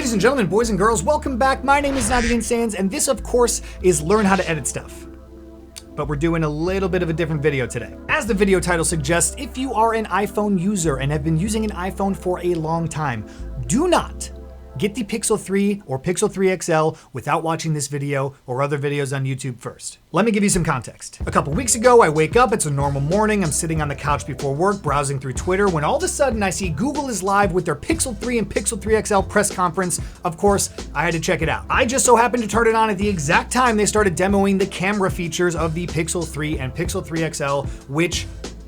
Ladies and gentlemen, boys and girls, welcome back. My name is Nadian Sands, and this, of course, is Learn How to Edit Stuff. But we're doing a little bit of a different video today. As the video title suggests, if you are an iPhone user and have been using an iPhone for a long time, do not get the Pixel 3 or Pixel 3 XL without watching this video or other videos on YouTube first. Let me give you some context. A couple weeks ago, I wake up, it's a normal morning, I'm sitting on the couch before work, browsing through Twitter, when all of a sudden I see Google is live with their Pixel 3 and Pixel 3 XL press conference. Of course, I had to check it out. I just so happened to turn it on at the exact time they started demoing the camera features of the Pixel 3 and Pixel 3 XL, which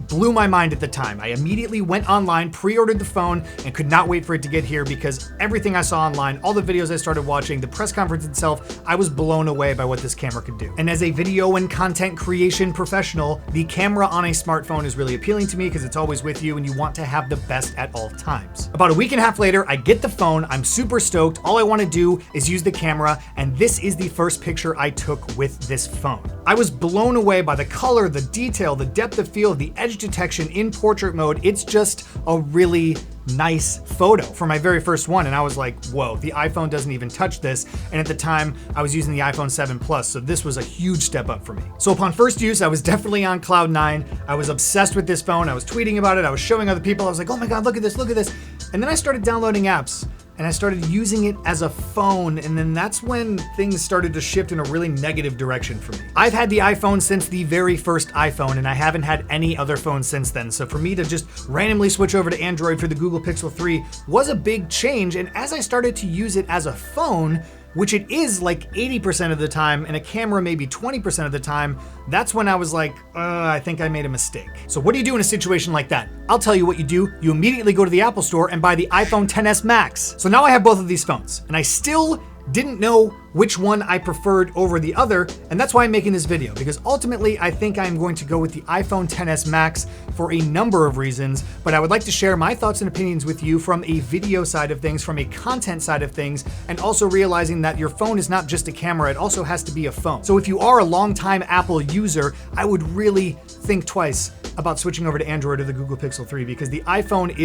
blew my mind at the time. I immediately went online, pre-ordered the phone, and could not wait for it to get here because everything I saw online, all the videos I started watching, the press conference itself, I was blown away by what this camera could do. And as a video and content creation professional, the camera on a smartphone is really appealing to me because it's always with you and you want to have the best at all times. About a week and a half later, I get the phone, I'm super stoked, all I want to do is use the camera, and this is the first picture I took with this phone. I was blown away by the color, the detail, the depth of field, the edge detection in portrait mode. It's just a really nice photo for my very first one, and I was like, whoa, the iPhone doesn't even touch this. And at the time I was using the iPhone 7 Plus, so this was a huge step up for me. So upon first use, I was definitely on cloud 9. I was obsessed with this phone. I was tweeting about it, I was showing other people, I was like, oh my god, look at this, look at this. And then I started downloading apps and I started using it as a phone, and then that's when things started to shift in a really negative direction for me. I've had the iPhone since the very first iPhone, and I haven't had any other phone since then, so for me to just randomly switch over to Android for the Google Pixel 3 was a big change, and as I started to use it as a phone, which it is like 80% of the time, and a camera maybe 20% of the time, that's when I was like, I think I made a mistake. So what do you do in a situation like that? I'll tell you what you do. You immediately go to the Apple Store and buy the iPhone XS Max. So now I have both of these phones, and I still didn't know which one I preferred over the other, and that's why I'm making this video, because ultimately I think I'm going to go with the iPhone XS Max for a number of reasons, but I would like to share my thoughts and opinions with you from a video side of things, from a content side of things, and also realizing that your phone is not just a camera, it also has to be a phone. So if you are a longtime Apple user, I would really think twice about switching over to Android or the Google Pixel 3, because the iPhone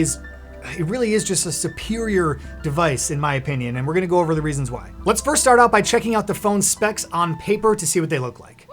it really is just a superior device in my opinion, and we're gonna go over the reasons why. Let's first start out by checking out the phone specs on paper to see what they look like.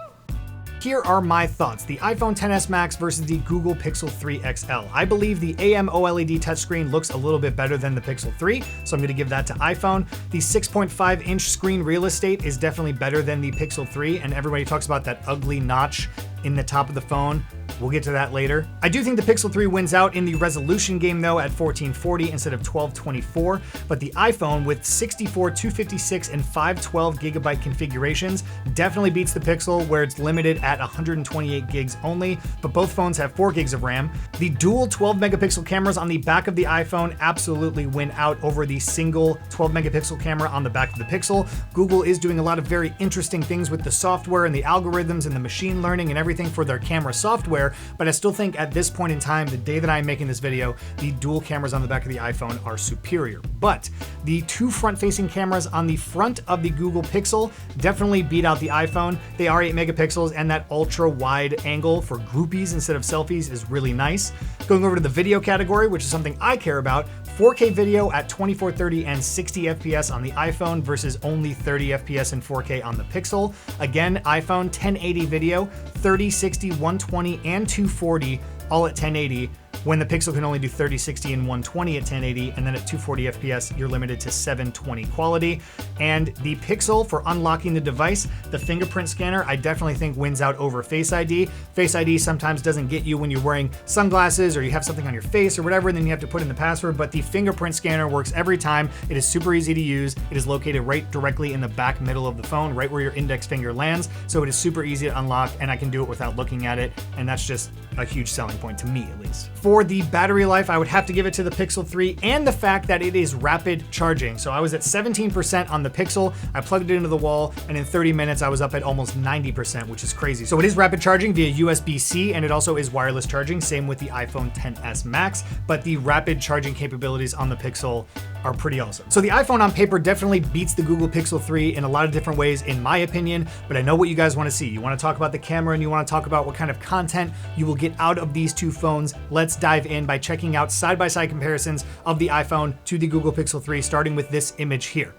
Here are my thoughts. The iPhone XS Max versus the Google Pixel 3 XL. I believe the AMOLED touchscreen looks a little bit better than the Pixel 3, so I'm gonna give that to iPhone. The 6.5-inch screen real estate is definitely better than the Pixel 3, and everybody talks about that ugly notch in the top of the phone. We'll get to that later. I do think the Pixel 3 wins out in the resolution game though at 1440 instead of 1224, but the iPhone with 64, 256, and 512 gigabyte configurations definitely beats the Pixel, where it's limited at 128 gigs only, but both phones have 4 gigs of RAM. The dual 12 megapixel cameras on the back of the iPhone absolutely win out over the single 12 megapixel camera on the back of the Pixel. Google is doing a lot of very interesting things with the software and the algorithms and the machine learning and everything for their camera software, but I still think at this point in time, the day that I'm making this video, the dual cameras on the back of the iPhone are superior. But the 2 front-facing cameras on the front of the Google Pixel definitely beat out the iPhone. They are 8 megapixels, and that ultra-wide angle for groupies instead of selfies is really nice. Going over to the video category, which is something I care about, 4K video at 2430 and 60 FPS on the iPhone versus only 30 FPS and 4K on the Pixel. Again, iPhone 1080 video, 30, 60, 120, and 240, all at 1080, when the Pixel can only do 30, 60, and 120 at 1080, and then at 240 FPS, you're limited to 720 quality. And the Pixel, for unlocking the device, the fingerprint scanner, I definitely think wins out over Face ID. Face ID sometimes doesn't get you when you're wearing sunglasses or you have something on your face or whatever, and then you have to put in the password, but the fingerprint scanner works every time. It is super easy to use. It is located right directly in the back middle of the phone, right where your index finger lands, so it is super easy to unlock, and I can do it without looking at it, and that's just a huge selling point to me, at least. For the battery life, I would have to give it to the Pixel 3 and the fact that it is rapid charging. So I was at 17% on the Pixel, I plugged it into the wall, and in 30 minutes I was up at almost 90%, which is crazy. So it is rapid charging via USB-C, and it also is wireless charging, same with the iPhone XS Max, but the rapid charging capabilities on the Pixel are pretty awesome. So the iPhone on paper definitely beats the Google Pixel 3 in a lot of different ways, in my opinion, but I know what you guys want to see. You want to talk about the camera, and you want to talk about what kind of content you will get out of these two phones. Let's dive in by checking out side-by-side comparisons of the iPhone to the Google Pixel 3, starting with this image here.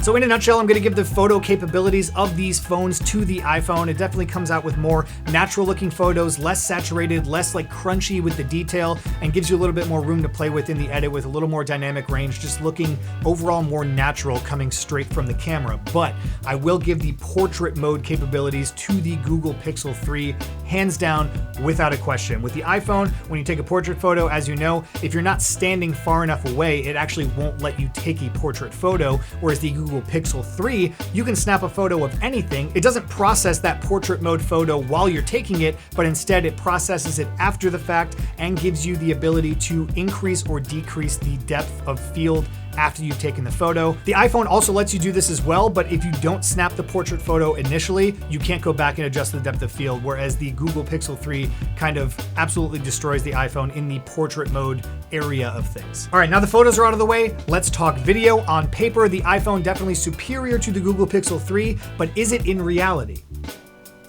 So in a nutshell, I'm going to give the photo capabilities of these phones to the iPhone. It definitely comes out with more natural looking photos, less saturated, less like crunchy with the detail, and gives you a little bit more room to play with in the edit with a little more dynamic range, just looking overall more natural coming straight from the camera. But I will give the portrait mode capabilities to the Google Pixel 3, hands down, without a question. With the iPhone, when you take a portrait photo, as you know, if you're not standing far enough away, it actually won't let you take a portrait photo, whereas the Google Pixel 3, you can snap a photo of anything. It doesn't process that portrait mode photo while you're taking it, but instead it processes it after the fact and gives you the ability to increase or decrease the depth of field after you've taken the photo. The iPhone also lets you do this as well, but if you don't snap the portrait photo initially, you can't go back and adjust the depth of field, whereas the Google Pixel 3 kind of absolutely destroys the iPhone in the portrait mode area of things. All right, now the photos are out of the way, let's talk video. On paper, the iPhone definitely superior to the Google Pixel 3, but is it in reality?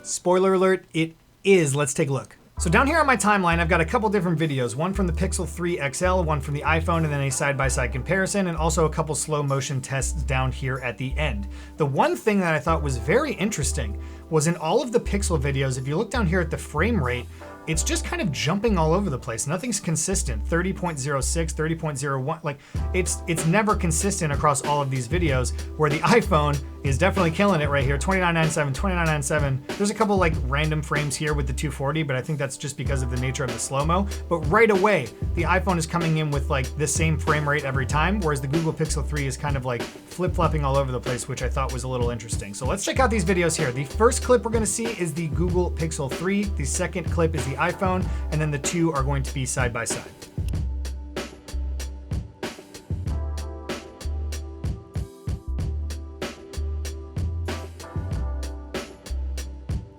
Spoiler alert, it is. Let's take a look. So down here on my timeline, I've got a couple different videos, one from the Pixel 3 XL, one from the iPhone, and then a side-by-side comparison, and also a couple slow motion tests down here at the end. The one thing that I thought was very interesting was in all of the Pixel videos, if you look down here at the frame rate, it's just kind of jumping all over the place. Nothing's consistent. 30.06, 30.01, like it's never consistent across all of these videos, where the iPhone is definitely killing it right here. 29.97, 29.97. There's a couple like random frames here with the 240, but I think that's just because of the nature of the slow-mo. But right away, the iPhone is coming in with like the same frame rate every time, whereas the Google Pixel 3 is kind of like flip-flopping all over the place, which I thought was a little interesting. So let's check out these videos here. The first clip we're gonna see is the Google Pixel 3. The second clip is the iPhone, and then the two are going to be side by side.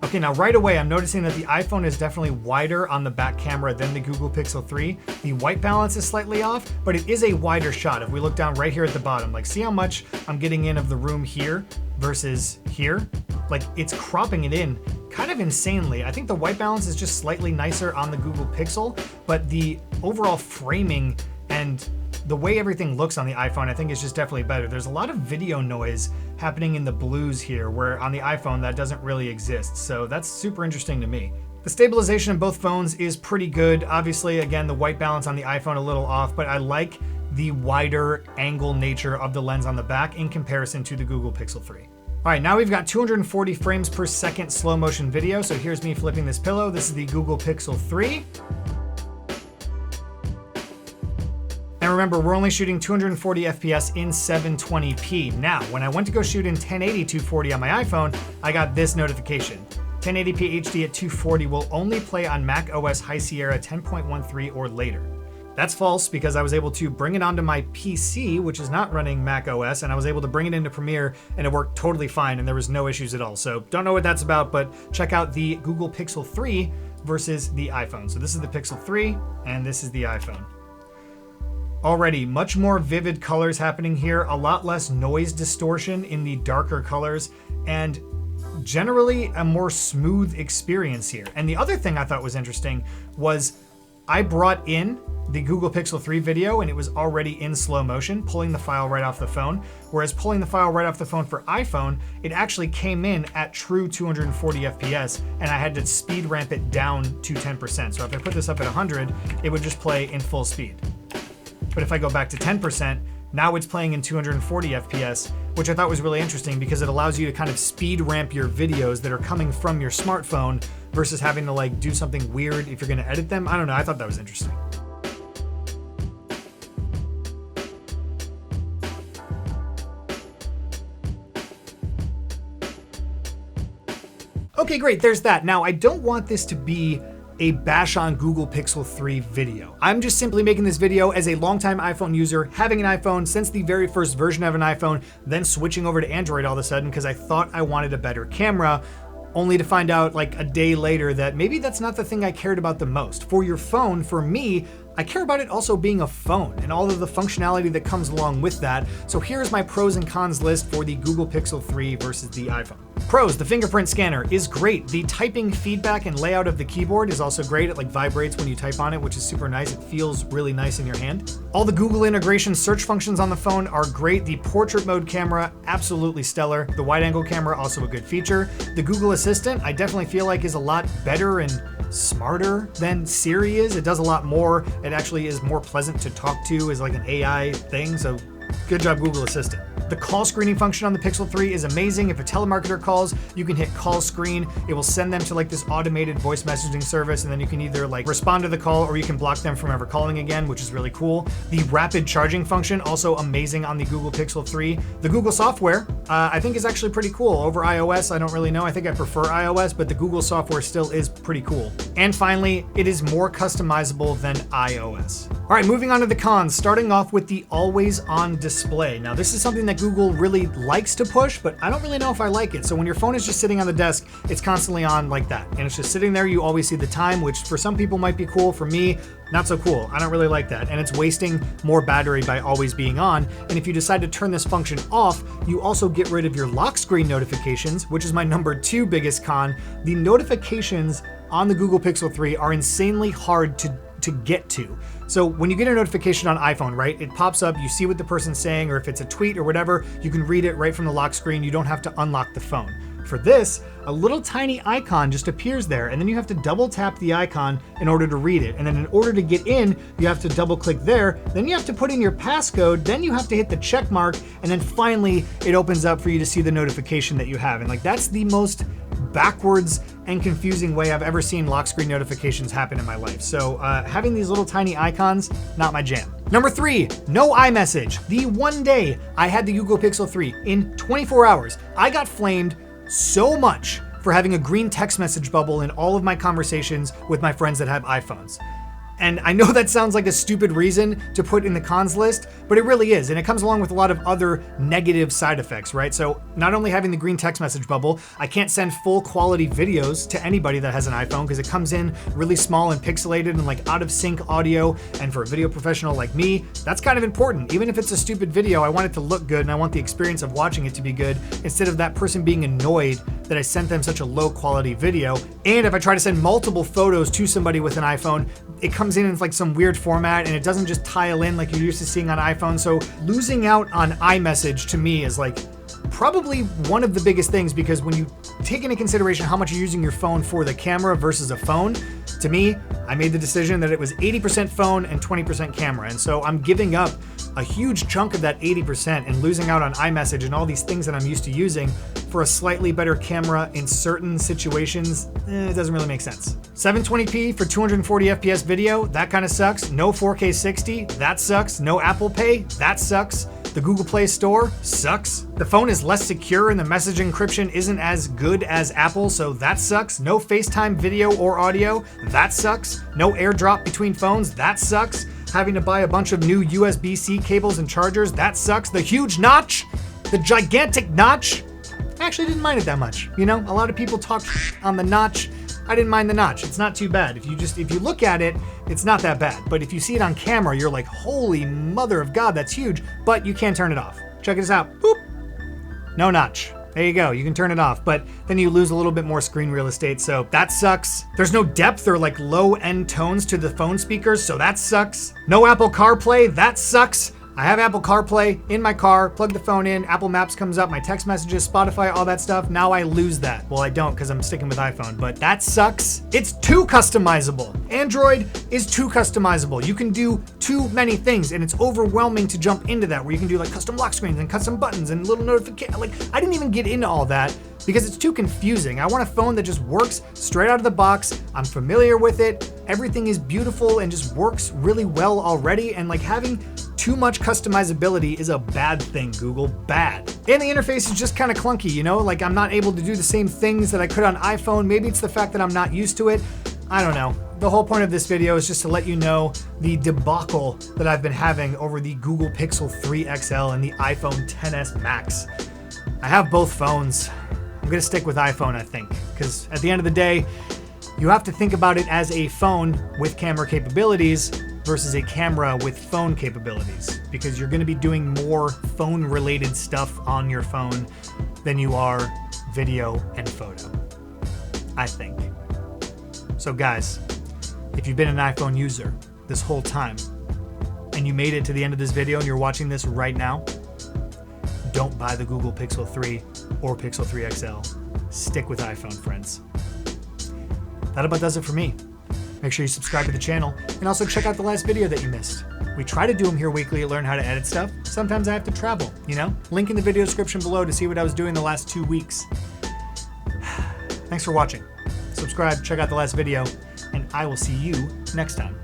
Okay, now right away, I'm noticing that the iPhone is definitely wider on the back camera than the Google Pixel 3. The white balance is slightly off, but it is a wider shot. If we look down right here at the bottom, like see how much I'm getting in of the room here versus here? Like it's cropping it in kind of insanely. I think the white balance is just slightly nicer on the Google Pixel, but the overall framing and the way everything looks on the iPhone, I think is just definitely better. There's a lot of video noise happening in the blues here, where on the iPhone that doesn't really exist. So that's super interesting to me. The stabilization in both phones is pretty good. Obviously, again, the white balance on the iPhone a little off, but I like the wider angle nature of the lens on the back in comparison to the Google Pixel 3. All right, now we've got 240 frames per second slow motion video. So here's me flipping this pillow. This is the Google Pixel 3. And remember, we're only shooting 240 FPS in 720p. Now, when I went to go shoot in 1080 240 on my iPhone, I got this notification. 1080p HD at 240 will only play on Mac OS High Sierra 10.13 or later. That's false, because I was able to bring it onto my PC, which is not running Mac OS, and I was able to bring it into Premiere, and it worked totally fine, and there was no issues at all. So don't know what that's about, but check out the Google Pixel 3 versus the iPhone. So this is the Pixel 3, and this is the iPhone. Already much more vivid colors happening here, a lot less noise distortion in the darker colors, and generally a more smooth experience here. And the other thing I thought was interesting was I brought in the Google Pixel 3 video and it was already in slow motion, pulling the file right off the phone, whereas pulling the file right off the phone for iPhone, it actually came in at true 240 FPS, and I had to speed ramp it down to 10%. So if I put this up at 100, it would just play in full speed. But if I go back to 10%, now it's playing in 240 FPS, which I thought was really interesting because it allows you to kind of speed ramp your videos that are coming from your smartphone versus having to like do something weird if you're gonna edit them. I don't know, I thought that was interesting. Okay, great, there's that. Now, I don't want this to be a bash on Google Pixel 3 video. I'm just simply making this video as a longtime iPhone user, having an iPhone since the very first version of an iPhone, then switching over to Android all of a sudden because I thought I wanted a better camera, only to find out like a day later that maybe that's not the thing I cared about the most. For your phone, for me, I care about it also being a phone and all of the functionality that comes along with that. So here's my pros and cons list for the Google Pixel 3 versus the iPhone. Pros, the fingerprint scanner is great. The typing feedback and layout of the keyboard is also great. It like vibrates when you type on it, which is super nice. It feels really nice in your hand. All the Google integration search functions on the phone are great. The portrait mode camera, absolutely stellar. The wide angle camera, also a good feature. The Google Assistant, I definitely feel like is a lot better and smarter than Siri is. It does a lot more. It actually is more pleasant to talk to as like an AI thing. So good job, Google Assistant. The call screening function on the Pixel 3 is amazing. If a telemarketer calls, you can hit call screen. It will send them to like this automated voice messaging service, and then you can either like respond to the call or you can block them from ever calling again, which is really cool. The rapid charging function, also amazing on the Google Pixel 3. The Google software, I think is actually pretty cool. Over iOS, I don't really know. I think I prefer iOS, but the Google software still is pretty cool. And finally, it is more customizable than iOS. All right, moving on to the cons, starting off with the always on display. Now, this is something that Google really likes to push, but I don't really know if I like it. So when your phone is just sitting on the desk, it's constantly on like that. And it's just sitting there, you always see the time, which for some people might be cool. For me, not so cool. I don't really like that. And it's wasting more battery by always being on. And if you decide to turn this function off, you also get rid of your lock screen notifications, which is my number 2 biggest con. The notifications on the Google Pixel 3 are insanely hard to get to. So when you get a notification on iPhone, right, it pops up, you see what the person's saying, or if it's a tweet or whatever, you can read it right from the lock screen. You don't have to unlock the phone. For this, a little tiny icon just appears there, and then you have to double tap the icon in order to read it. And then in order to get in, you have to double click there, then you have to put in your passcode, then you have to hit the check mark, and then finally it opens up for you to see the notification that you have. And like that's the most backwards and confusing way I've ever seen lock screen notifications happen in my life. So having these little tiny icons, not my jam. Number 3, no iMessage. The one day I had the Google Pixel 3, in 24 hours, I got flamed so much for having a green text message bubble in all of my conversations with my friends that have iPhones. And I know that sounds like a stupid reason to put in the cons list, but it really is. And it comes along with a lot of other negative side effects, right? So not only having the green text message bubble, I can't send full quality videos to anybody that has an iPhone because it comes in really small and pixelated and like out of sync audio. And for a video professional like me, that's kind of important. Even if it's a stupid video, I want it to look good and I want the experience of watching it to be good instead of that person being annoyed that I sent them such a low quality video. And if I try to send multiple photos to somebody with an iPhone, it comes in like some weird format and it doesn't just tile in like you're used to seeing on iPhone. So losing out on iMessage to me is like probably one of the biggest things, because when you take into consideration how much you're using your phone for the camera versus a phone, to me, I made the decision that it was 80% phone and 20% camera. And so I'm giving up a huge chunk of that 80% and losing out on iMessage and all these things that I'm used to using for a slightly better camera in certain situations. It doesn't really make sense. 720p for 240 FPS video, that kind of sucks. No 4K 60, that sucks. No Apple Pay, that sucks. The Google Play Store sucks. The phone is less secure and the message encryption isn't as good as Apple, so that sucks. No FaceTime video or audio, that sucks. No AirDrop between phones, that sucks. Having to buy a bunch of new USB-C cables and chargers, that sucks. The huge notch, the gigantic notch, I actually didn't mind it that much. You know, a lot of people talk on the notch. I didn't mind the notch. It's not too bad. If you look at it, it's not that bad. But if you see it on camera, you're like, holy mother of God, that's huge. But you can't turn it off. Check this out. Boop. No notch. There you go. You can turn it off, but then you lose a little bit more screen real estate. So that sucks. There's no depth or like low end tones to the phone speakers. So that sucks. No Apple CarPlay. That sucks. I have Apple CarPlay in my car, plug the phone in, Apple Maps comes up, my text messages, Spotify, all that stuff. Now I lose that. Well, I don't because I'm sticking with iPhone, but that sucks. It's too customizable. Android is too customizable. You can do too many things and it's overwhelming to jump into that, where you can do like custom lock screens and custom buttons and little notifications. Like I didn't even get into all that because it's too confusing. I want a phone that just works straight out of the box. I'm familiar with it. Everything is beautiful and just works really well already. And like having too much customizability is a bad thing, Google, bad. And the interface is just kind of clunky, you know? Like I'm not able to do the same things that I could on iPhone. Maybe it's the fact that I'm not used to it. I don't know. The whole point of this video is just to let you know the debacle that I've been having over the Google Pixel 3 XL and the iPhone XS Max. I have both phones. I'm gonna stick with iPhone, I think, because at the end of the day, you have to think about it as a phone with camera capabilities versus a camera with phone capabilities, because you're gonna be doing more phone-related stuff on your phone than you are video and photo, I think. So guys, if you've been an iPhone user this whole time and you made it to the end of this video and you're watching this right now, don't buy the Google Pixel 3 or Pixel 3 XL. Stick with iPhone, friends. That about does it for me. Make sure you subscribe to the channel and also check out the last video that you missed. We try to do them here weekly to learn how to edit stuff. Sometimes I have to travel, you know? Link in the video description below to see what I was doing the last 2 weeks. Thanks for watching. Subscribe, check out the last video, and I will see you next time.